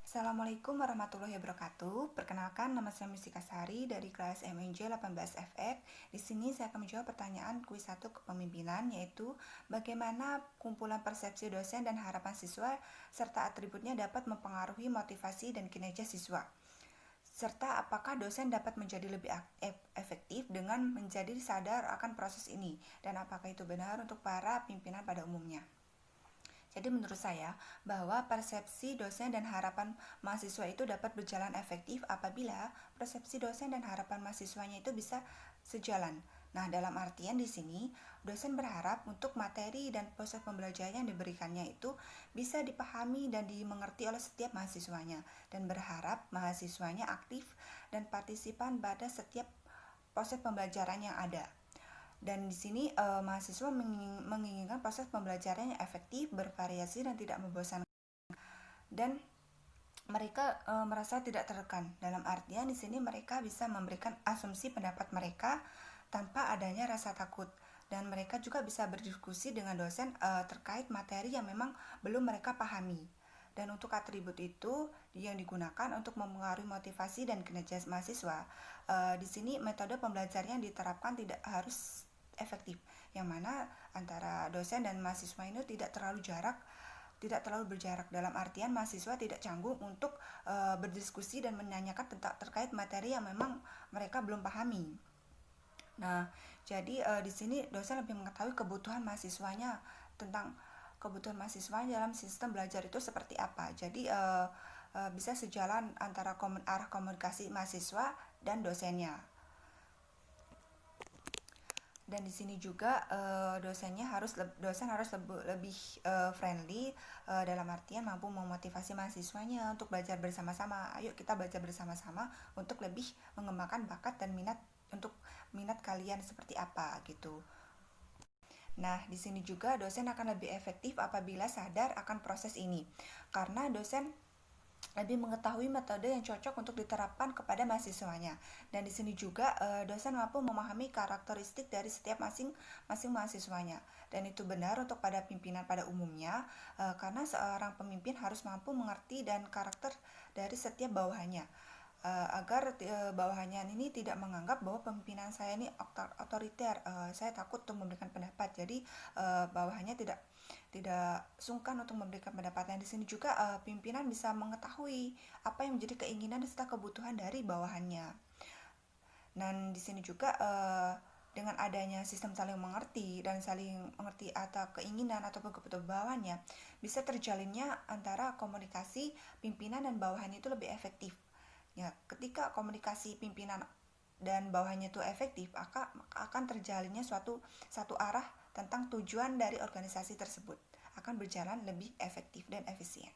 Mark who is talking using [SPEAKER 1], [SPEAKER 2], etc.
[SPEAKER 1] Assalamualaikum warahmatullahi wabarakatuh. Perkenalkan, nama saya Mustika Sari dari kelas MNJ 18FF. Di sini saya akan menjawab pertanyaan kuis 1 kepemimpinan, yaitu bagaimana kumpulan persepsi dosen dan harapan siswa serta atributnya dapat mempengaruhi motivasi dan kinerja siswa. Serta apakah dosen dapat menjadi lebih efektif dengan menjadi sadar akan proses ini, dan apakah itu benar untuk para pimpinan pada umumnya. Jadi menurut saya bahwa persepsi dosen dan harapan mahasiswa itu dapat berjalan efektif apabila persepsi dosen dan harapan mahasiswanya itu bisa sejalan. Nah, dalam artian di sini dosen berharap untuk materi dan proses pembelajaran yang diberikannya itu bisa dipahami dan dimengerti oleh setiap mahasiswanya, dan berharap mahasiswanya aktif dan partisipan pada setiap proses pembelajaran yang ada. Dan di sini mahasiswa menginginkan proses pembelajaran yang efektif, bervariasi, dan tidak membosankan. Dan mereka merasa tidak tertekan. Dalam artian di sini mereka bisa memberikan asumsi pendapat mereka tanpa adanya rasa takut. Dan mereka juga bisa berdiskusi dengan dosen terkait materi yang memang belum mereka pahami. Dan untuk atribut itu yang digunakan untuk mempengaruhi motivasi dan kinerja mahasiswa. Di sini metode pembelajaran yang diterapkan tidak harus efektif, yang mana antara dosen dan mahasiswa ini tidak terlalu berjarak, dalam artian mahasiswa tidak canggung untuk berdiskusi dan menanyakan terkait materi yang memang mereka belum pahami. Nah, jadi di sini dosen lebih mengetahui kebutuhan mahasiswanya tentang kebutuhan mahasiswa dalam sistem belajar itu seperti apa. Jadi bisa sejalan antara arah komunikasi mahasiswa dan dosennya. Dan di sini juga dosen harus lebih friendly, dalam artian mampu memotivasi mahasiswanya untuk belajar bersama-sama. Ayo kita belajar bersama-sama untuk lebih mengembangkan bakat dan minat kalian seperti apa gitu. Nah, di sini juga dosen akan lebih efektif apabila sadar akan proses ini, karena dosen lebih mengetahui metode yang cocok untuk diterapkan kepada mahasiswanya. Dan di sini juga dosen mampu memahami karakteristik dari setiap masing-masing mahasiswanya. Dan itu benar untuk pada pimpinan pada umumnya, karena seorang pemimpin harus mampu mengerti dan karakter dari setiap bawahannya, agar bawahannya ini tidak menganggap bahwa pemimpinan saya ini otoriter, saya takut untuk memberikan pendapat. Jadi bawahannya tidak sungkan untuk memberikan pendapatnya. Di sini juga pimpinan bisa mengetahui apa yang menjadi keinginan serta kebutuhan dari bawahannya. Dan di sini juga dengan adanya sistem saling mengerti atau keinginan ataupun kebutuhan bawahannya, bisa terjalinnya antara komunikasi pimpinan dan bawahannya itu lebih efektif. Ya, ketika komunikasi pimpinan dan bawahannya itu efektif, akan terjalinnya satu arah tentang tujuan dari organisasi tersebut, akan berjalan lebih efektif dan efisien.